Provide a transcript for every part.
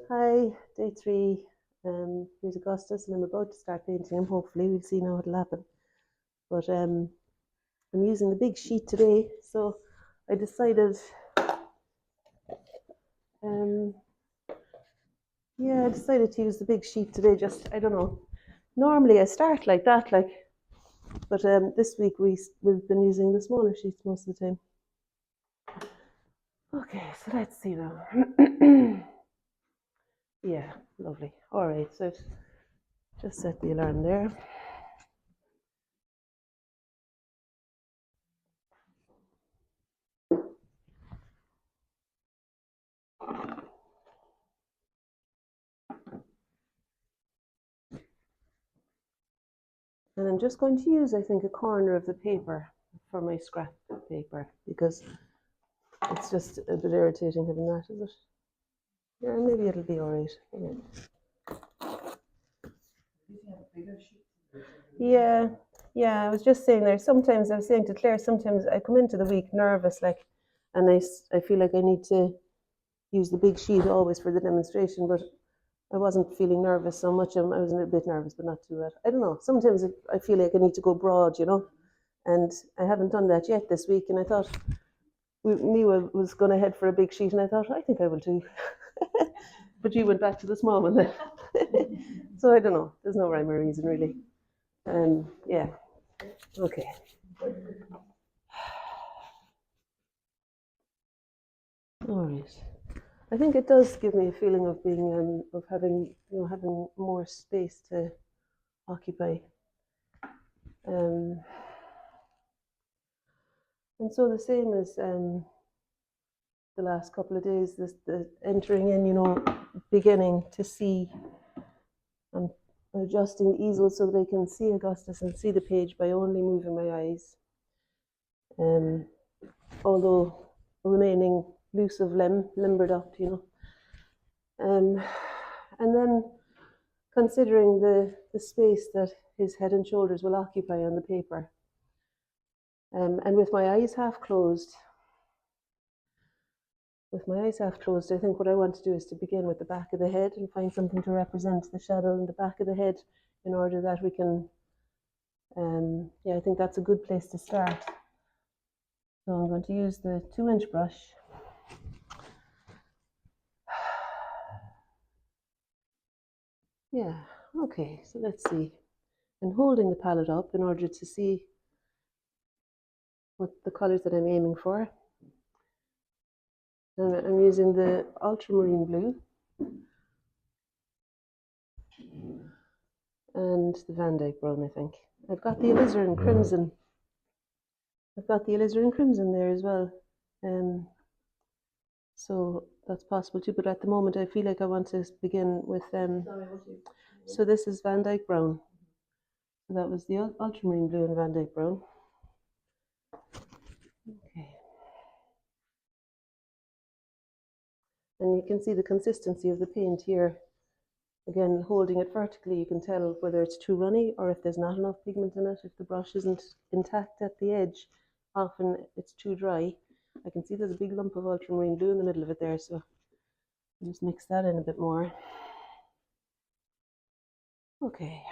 Hi, day three. Here's Augustus, and I'm about to start painting him. Hopefully, we'll see now what'll happen. But I'm using the big sheet today, so I decided. Um, I decided to use the big sheet today. Just I don't know. Normally, I start like that, but this week we've been using the smaller sheets most of the time. Okay, so let's see now. Yeah, lovely. All right, so I've just set the alarm there. And I'm just going to use, I think, a corner of the paper for my scrap paper because it's just a bit irritating having that, is it? Yeah, maybe it'll be all right. Yeah, I was just saying there, sometimes I was saying to Claire, sometimes I come into the week nervous, and I feel like I need to use the big sheet always for the demonstration, but I wasn't feeling nervous so much. I was a bit nervous, but not too bad. I don't know. Sometimes I feel like I need to go broad, and I haven't done that yet this week. And I thought Miwa was going to head for a big sheet, and I thought, I think I will too. But you went back to the small one then. So I don't know. There's no rhyme or reason, really. Yeah. Okay. All right. I think it does give me a feeling of being of having more space to occupy. And so the same as the last couple of days, the entering in, beginning to see. I'm adjusting the easel so that I can see Augustus and see the page by only moving my eyes. Although remaining loose of limbered up, and then considering the space that his head and shoulders will occupy on the paper. And with my eyes half closed, I think what I want to do is to begin with the back of the head and find something to represent the shadow in the back of the head in order that we can, I think that's a good place to start. So I'm going to use the 2-inch brush. Yeah, okay, so let's see. I'm holding the palette up in order to see what the colors that I'm aiming for. And I'm using the ultramarine blue and the Van Dyke brown, I think. I've got the alizarin crimson. There as well. So that's possible too, but at the moment I feel like I want to begin with so this is Van Dyke brown. So that was the ultramarine blue and Van Dyke brown. Okay. And you can see the consistency of the paint here. Again, holding it vertically, you can tell whether it's too runny or if there's not enough pigment in it. If the brush isn't intact at the edge, often it's too dry. I can see there's a big lump of ultramarine blue in the middle of it there, so I'll just mix that in a bit more. Okay.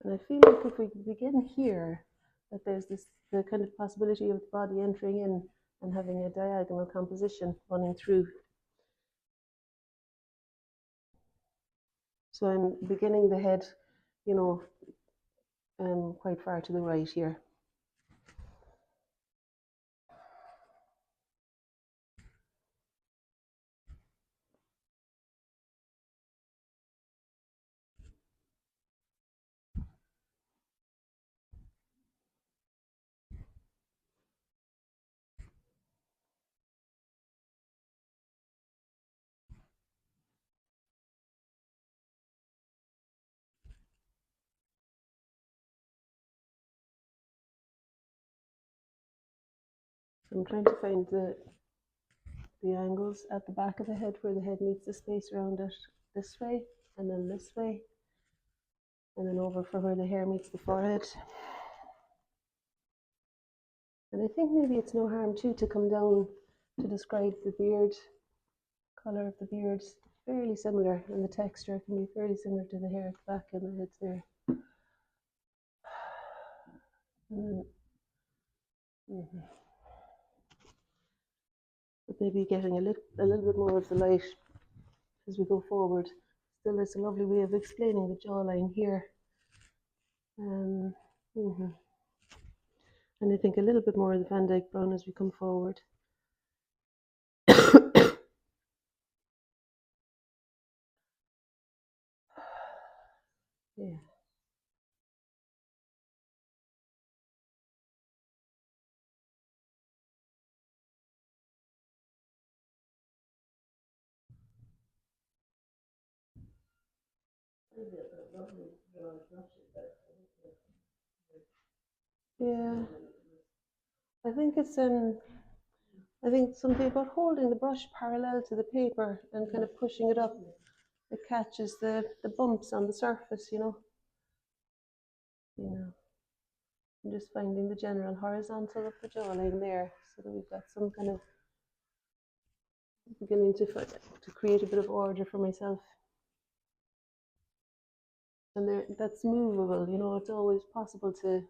And I feel like if we begin here, that there's the kind of possibility of the body entering in and having a diagonal composition running through. So I'm beginning the head, quite far to the right here. I'm trying to find the angles at the back of the head where the head meets the space around it. this way, and then this way, and then over for where the hair meets the forehead. And I think maybe it's no harm too to come down to describe the beard, color of the beard. Fairly similar, and the texture can be fairly similar to the hair at the back and the head there. And then, but maybe getting a little bit more of the light as we go forward. Still, it's a lovely way of explaining the jawline here. And I think a little bit more of the Van Dyke brown as we come forward. Yeah. Yeah. I think it's I think something about holding the brush parallel to the paper and kind of pushing it up. It catches the bumps on the surface, you know. I'm just finding the general horizontal of the jawline there, so that we've got some kind of beginning to create a bit of order for myself. And that's movable, you know. It's always possible to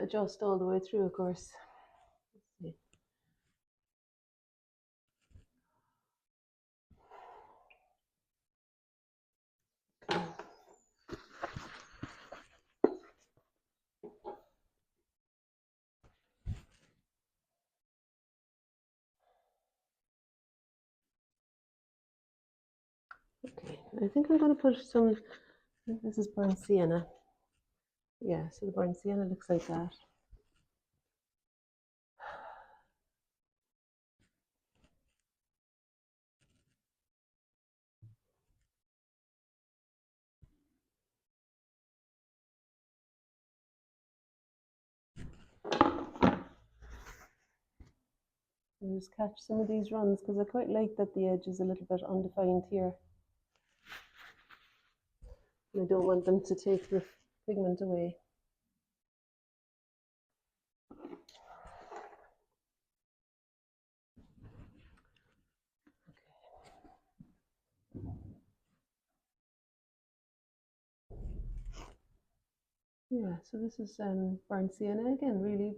adjust all the way through, of course. Let's see. Okay, I think I'm going to put some, this is burnt sienna. Yeah, so the burnt sienna looks like that. I'll just catch some of these runs because I quite like that the edge is a little bit undefined here. And I don't want them to take the pigment away. Yeah, so this is burnt sienna again, really,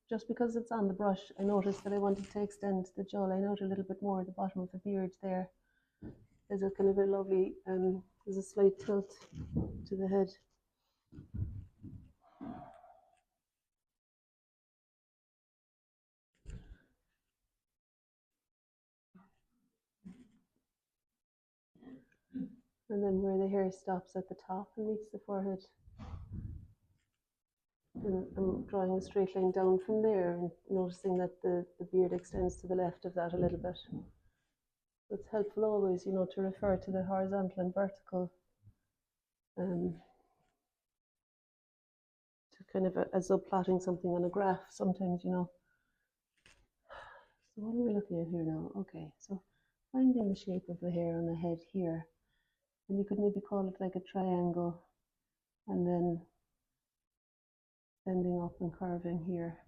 just because it's on the brush, I noticed that I wanted to extend the jawline out a little bit more at the bottom of the beard there. There's a kind of a lovely, there's a slight tilt to the head. And then where the hair stops at the top and meets the forehead. And I'm drawing a straight line down from there and noticing that the beard extends to the left of that a little bit. It's helpful always, you know, to refer to the horizontal and vertical, to kind of as though plotting something on a graph sometimes, you know. So what are we looking at here now? Okay, so finding the shape of the hair on the head here, and you could maybe call it like a triangle, and then bending up and curving here.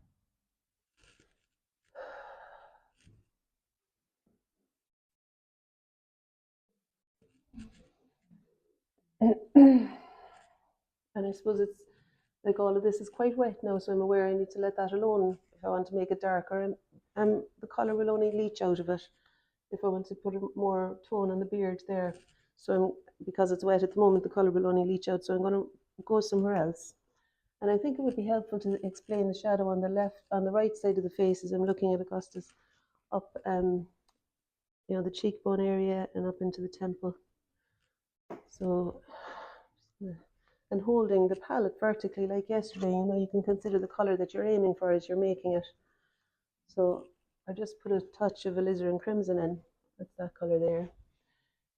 And I suppose it's like all of this is quite wet now, so I'm aware I need to let that alone if I want to make it darker, and the colour will only leach out of it if I want to put more tone on the beard there. So because it's wet at the moment, the colour will only leach out, so I'm going to go somewhere else. And I think it would be helpful to explain the shadow on the right side of the face as I'm looking at Augustus, up, you know, the cheekbone area and up into the temple. So, and holding the palette vertically like yesterday, you know, you can consider the color that you're aiming for as you're making it. So I just put a touch of alizarin crimson in, that's that color there,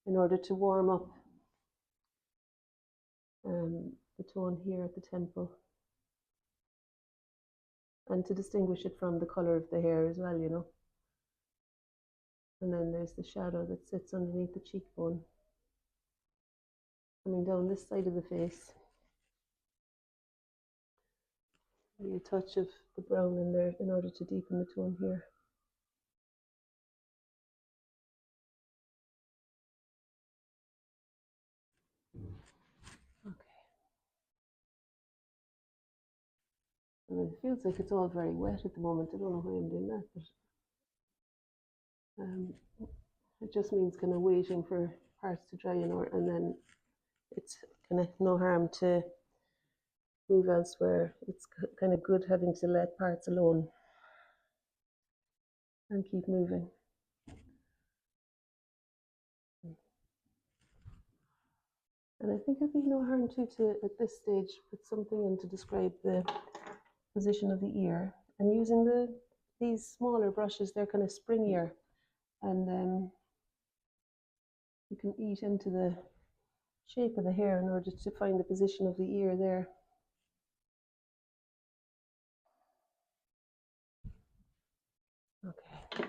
in order to warm up the tone here at the temple, and to distinguish it from the color of the hair as well, you know. And then there's the shadow that sits underneath the cheekbone. coming down this side of the face. Maybe a touch of the brown in there in order to deepen the tone here. Okay. And it feels like it's all very wet at the moment. I don't know why I'm doing that, but it just means kind of waiting for parts to dry and then it's kind of no harm to move elsewhere. It's kind of good having to let parts alone and keep moving. And I think it'd be no harm too to, at this stage, put something in to describe the position of the ear. And using these smaller brushes, they're kind of springier, and you can eat into the shape of the hair in order to find the position of the ear there. Okay.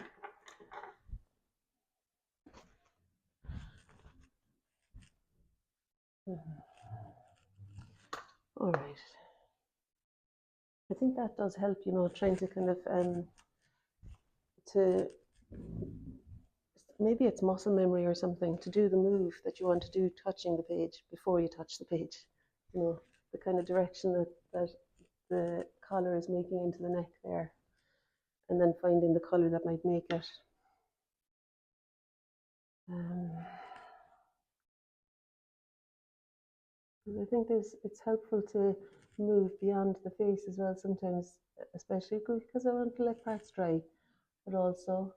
All right. I think that does help, you know, trying to kind of to maybe it's muscle memory or something to do the move that you want to do touching the page before you touch the page. You know, the kind of direction that the collar is making into the neck there, and then finding the color that might make it. I think it's helpful to move beyond the face as well sometimes, especially because I want to let parts dry, but also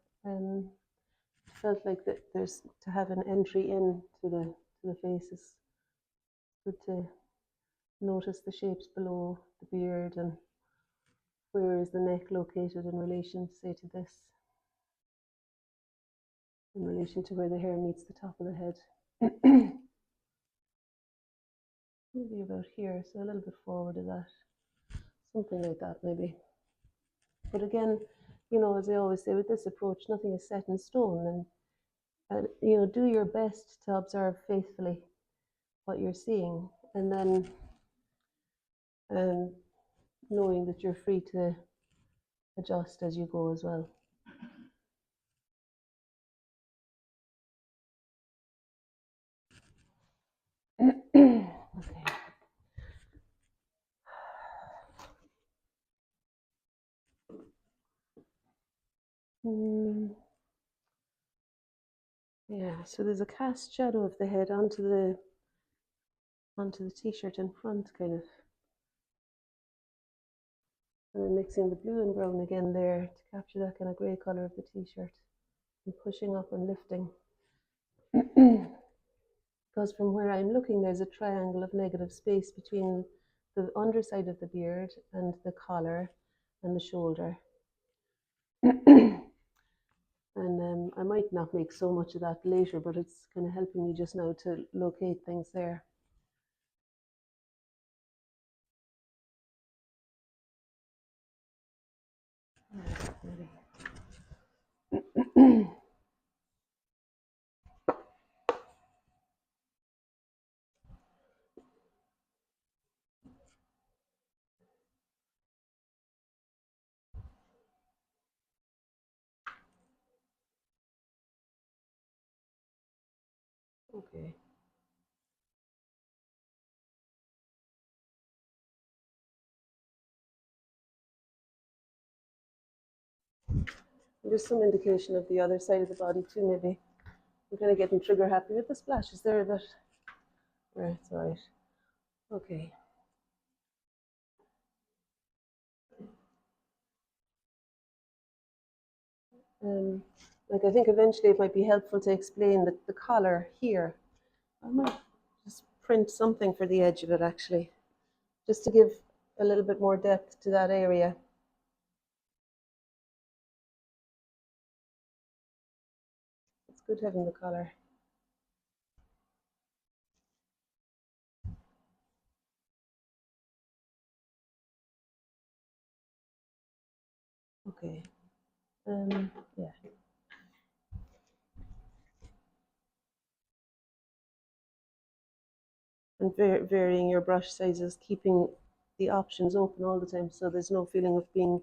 felt like that there's to have an entry in to the face is good to notice the shapes below the beard and where is the neck located in relation, say, to this, in relation to where the hair meets the top of the head. Maybe about here, so a little bit forward of that, something like that maybe. But again, you know, as I always say, with this approach, nothing is set in stone, and you know, do your best to observe faithfully what you're seeing, and then knowing that you're free to adjust as you go as well. Okay. Yeah, so there's a cast shadow of the head onto the t-shirt in front, kind of. And then mixing the blue and brown again there to capture that kind of grey colour of the t-shirt and pushing up and lifting. Because from where I'm looking, there's a triangle of negative space between the underside of the beard and the collar and the shoulder. And I might not make so much of that later, but it's kind of helping me just now to locate things there. Okay. Just some indication of the other side of the body too, maybe. I'm kind of getting trigger happy with the splashes there, but right, it's all right. Okay. Like I think eventually it might be helpful to explain that the collar here. I might just print something for the edge of it actually, just to give a little bit more depth to that area. It's good having the collar. Okay. Yeah. and varying your brush sizes, keeping the options open all the time, so there's no feeling of being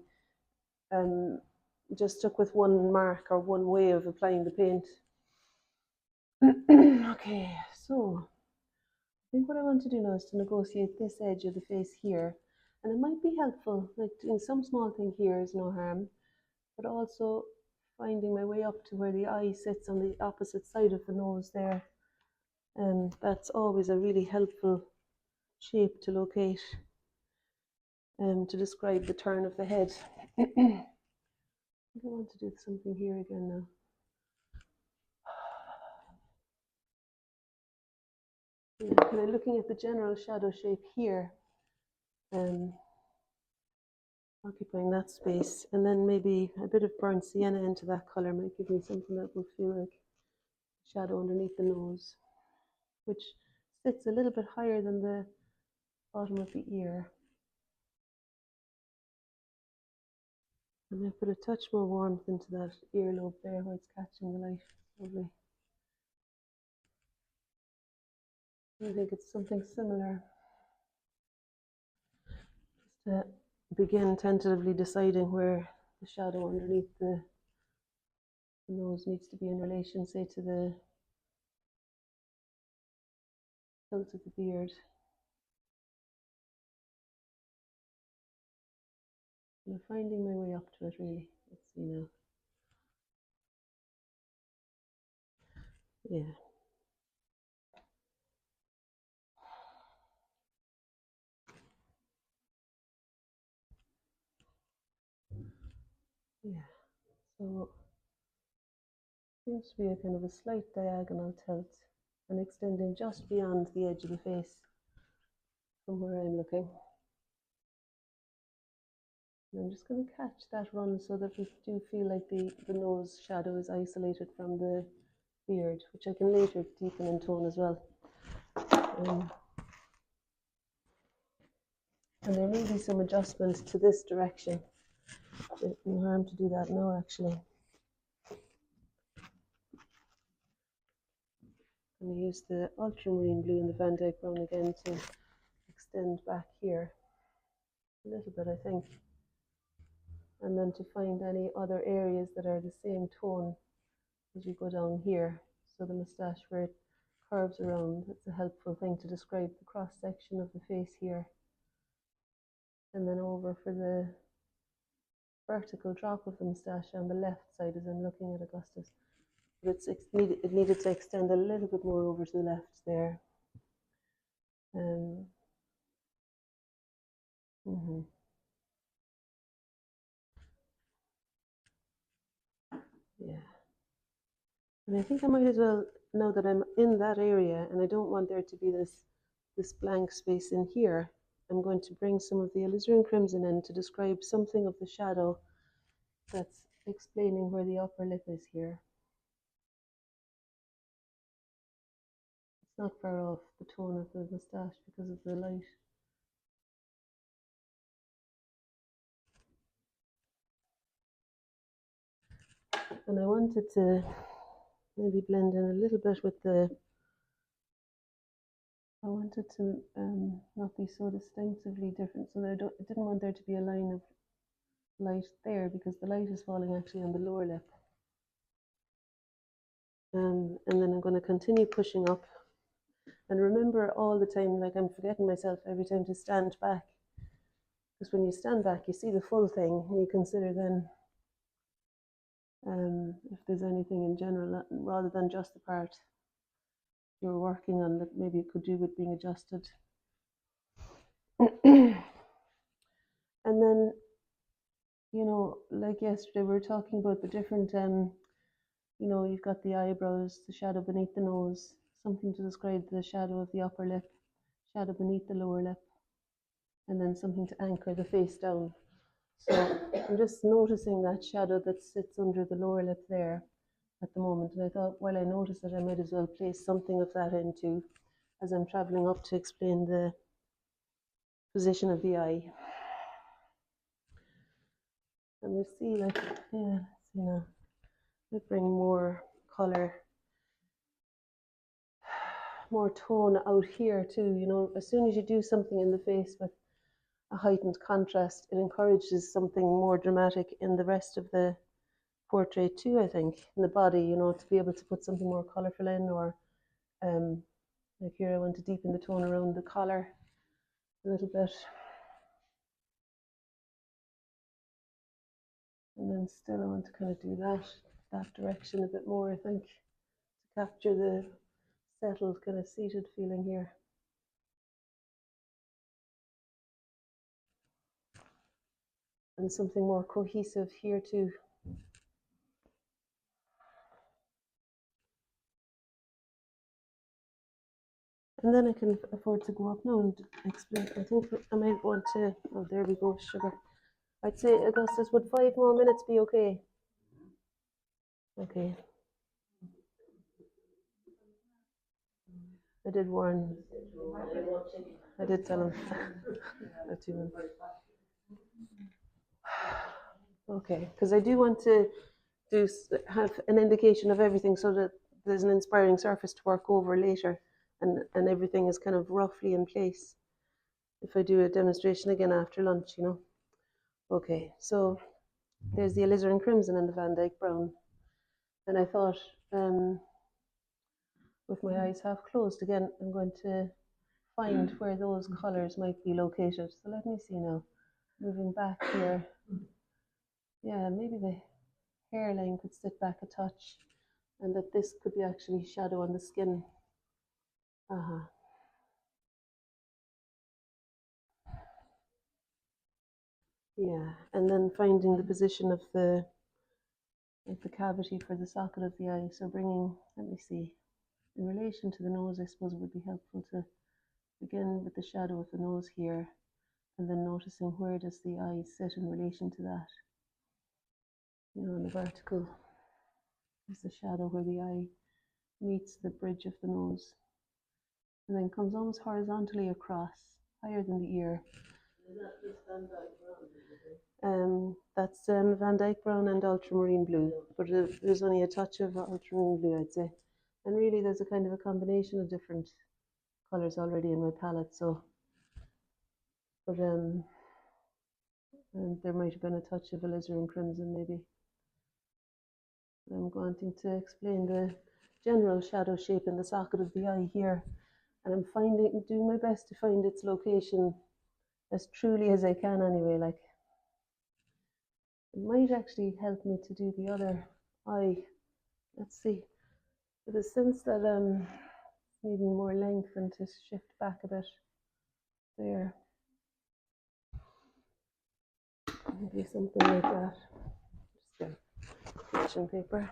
just stuck with one mark or one way of applying the paint. Okay, so I think what I want to do now is to negotiate this edge of the face here, and it might be helpful, like doing some small thing here is no harm, but also finding my way up to where the eye sits on the opposite side of the nose there. And that's always a really helpful shape to locate to describe the turn of the head. I want to do something here again now. Yeah, kind of looking at the general shadow shape here, occupying that space, and then maybe a bit of burnt sienna into that color might give me something that will feel like shadow underneath the nose, which sits a little bit higher than the bottom of the ear. And I put a touch more warmth into that earlobe there where it's catching the light. Lovely. I think it's something similar. Just to begin tentatively deciding where the shadow underneath the nose needs to be in relation, say, to the tilt of the beard. I'm finding my way up to it, really. Let's see now. Yeah. Yeah. So seems to be a kind of a slight diagonal tilt and extending just beyond the edge of the face from where I'm looking. And I'm just going to catch that run so that we do feel like the nose shadow is isolated from the beard, which I can later deepen in tone as well. And there may be some adjustments to this direction. There's no harm to do that now, actually. I'm going to use the ultramarine blue and the Van Dyke brown again to extend back here a little bit, I think. And then to find any other areas that are the same tone as you go down here. So the moustache where it curves around, it's a helpful thing to describe the cross section of the face here. And then over for the vertical drop of the moustache on the left side as I'm looking at Augustus. But it needed to extend a little bit more over to the left there. Yeah. And I think I might as well, now that I'm in that area and I don't want there to be this blank space in here, I'm going to bring some of the alizarin crimson in to describe something of the shadow that's explaining where the upper lip is here. It's not far off the tone of the moustache because of the light. And I wanted to maybe blend in a little bit with I wanted to not be so distinctively different, so that I didn't want there to be a line of light there because the light is falling actually on the lower lip. And then I'm going to continue pushing up. And remember all the time, like I'm forgetting myself every time to stand back. Because when you stand back, you see the full thing, and you consider then if there's anything in general, rather than just the part you're working on that maybe it could do with being adjusted. And then, you know, like yesterday, we were talking about the different, you know, you've got the eyebrows, the shadow beneath the nose, something to describe the shadow of the upper lip, shadow beneath the lower lip, and then something to anchor the face down. So I'm just noticing that shadow that sits under the lower lip there at the moment. And I thought, while I notice it, I might as well place something of that into as I'm traveling up to explain the position of the eye. And we see, like, yeah, you know, we bring more color more tone out here too. You know, as soon as you do something in the face with a heightened contrast, it encourages something more dramatic in the rest of the portrait too, I think, in the body, you know, to be able to put something more colourful in, or like here I want to deepen the tone around the collar a little bit. And then still I want to kind of do that direction a bit more, I think, to capture the settled, kind of seated feeling here. And something more cohesive here too. And then I can afford to go up now and explain. I think I might want to, oh, there we go, sugar. I'd say, Augustus, would 5 more minutes be okay? Okay. I did warn. I did tell him. 2 minutes. Okay, because I do want to have an indication of everything so that there's an inspiring surface to work over later, and everything is kind of roughly in place if I do a demonstration again after lunch, you know. Okay, so there's the alizarin crimson and the Van Dyke brown, and I thought, with my eyes half closed again, I'm going to find where those colours might be located. So let me see now, moving back here. Yeah, maybe the hairline could sit back a touch, and that this could be actually shadow on the skin. Yeah, and then finding the position of the cavity for the socket of the eye. So bringing, let me see, in relation to the nose, I suppose it would be helpful to begin with the shadow of the nose here, and then noticing where does the eye sit in relation to that. You know, in the vertical is the shadow where the eye meets the bridge of the nose, and then comes almost horizontally across, higher than the ear. Is that just Van Dyke brown? That's Van Dyke brown and ultramarine blue, but there's only a touch of ultramarine blue, I'd say. And really, there's a kind of a combination of different colours already in my palette. So, but and there might have been a touch of alizarin crimson, maybe. I'm wanting to explain the general shadow shape in the socket of the eye here, and I'm doing my best to find its location as truly as I can anyway. Like, it might actually help me to do the other eye. Let's see. With a sense that needing more length and to shift back a bit there. Maybe something like that. Just get sketching paper.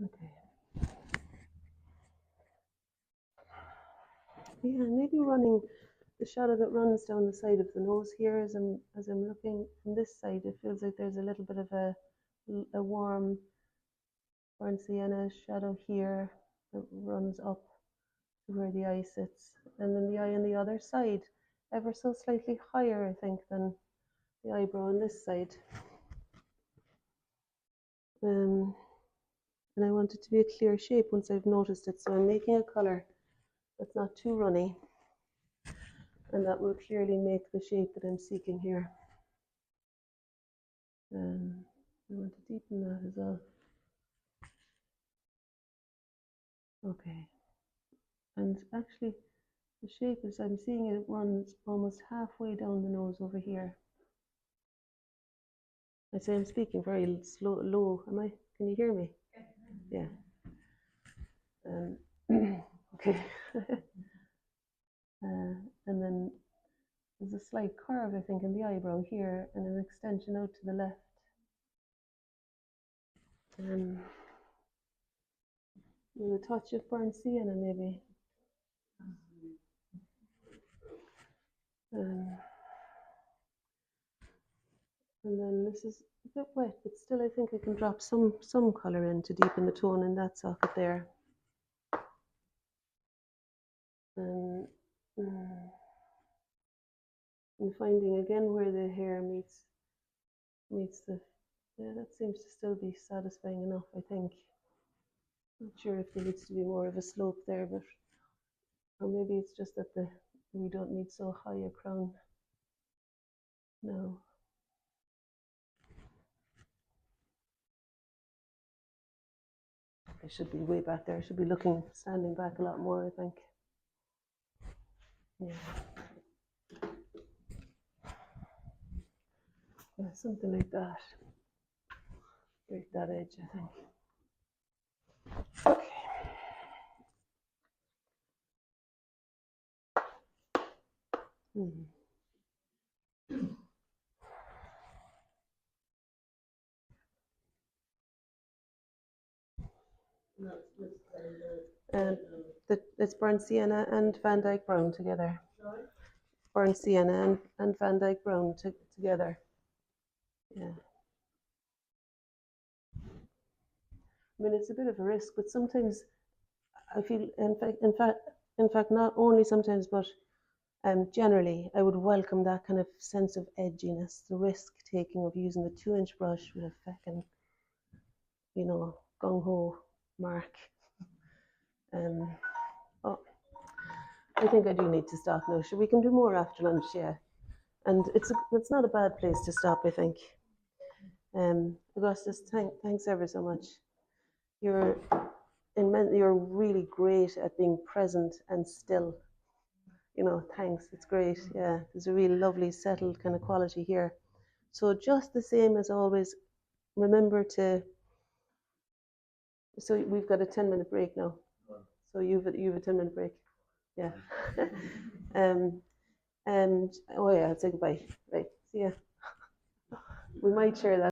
Okay. Yeah, maybe running the shadow that runs down the side of the nose here as I'm looking from this side. It feels like there's a little bit of a warm burnt sienna shadow here that runs up to where the eye sits, and then the eye on the other side, ever so slightly higher, I think, than the eyebrow on this side. And I want it to be a clear shape once I've noticed it. So I'm making a colour that's not too runny, and that will clearly make the shape that I'm seeking here. I want to deepen that as well. Okay. And actually, the shape, as I'm seeing it, runs almost halfway down the nose over here. I say I'm speaking very low. Am I? Can you hear me? Yeah. Okay. And then there's a slight curve, I think, in the eyebrow here, and an extension out to the left. With a touch of burnt sienna, maybe. And then this is a bit wet, but still I think I can drop some colour in to deepen the tone in that socket there. And And finding again where the hair meets the, yeah, that seems to still be satisfying enough, I think. Not sure if there needs to be more of a slope there, but, or maybe it's just that we don't need so high a crown. No. I should be way back there. I should be standing back a lot more, I think. Yeah. Yeah, something like that. Break that edge, I think. Okay. It's burnt sienna and Van Dyke brown together. Burnt sienna and Van Dyke brown together. Yeah. I mean, it's a bit of a risk, but sometimes I feel, in fact, not only sometimes, but generally, I would welcome that kind of sense of edginess, the risk taking of using the 2-inch brush with a feckin', gung ho mark. Oh, I think I do need to stop now. Sure, we can do more after lunch, yeah. And it's not a bad place to stop, I think. Augustus, thanks ever so much. You're really great at being present and still. Thanks. It's great. Yeah, there's a really lovely, settled kind of quality here. So just the same as always, remember to. So we've got a 10-minute break now. So you've a 10-minute break. Yeah. And oh yeah, I'll say goodbye. Right. See ya. We might share that.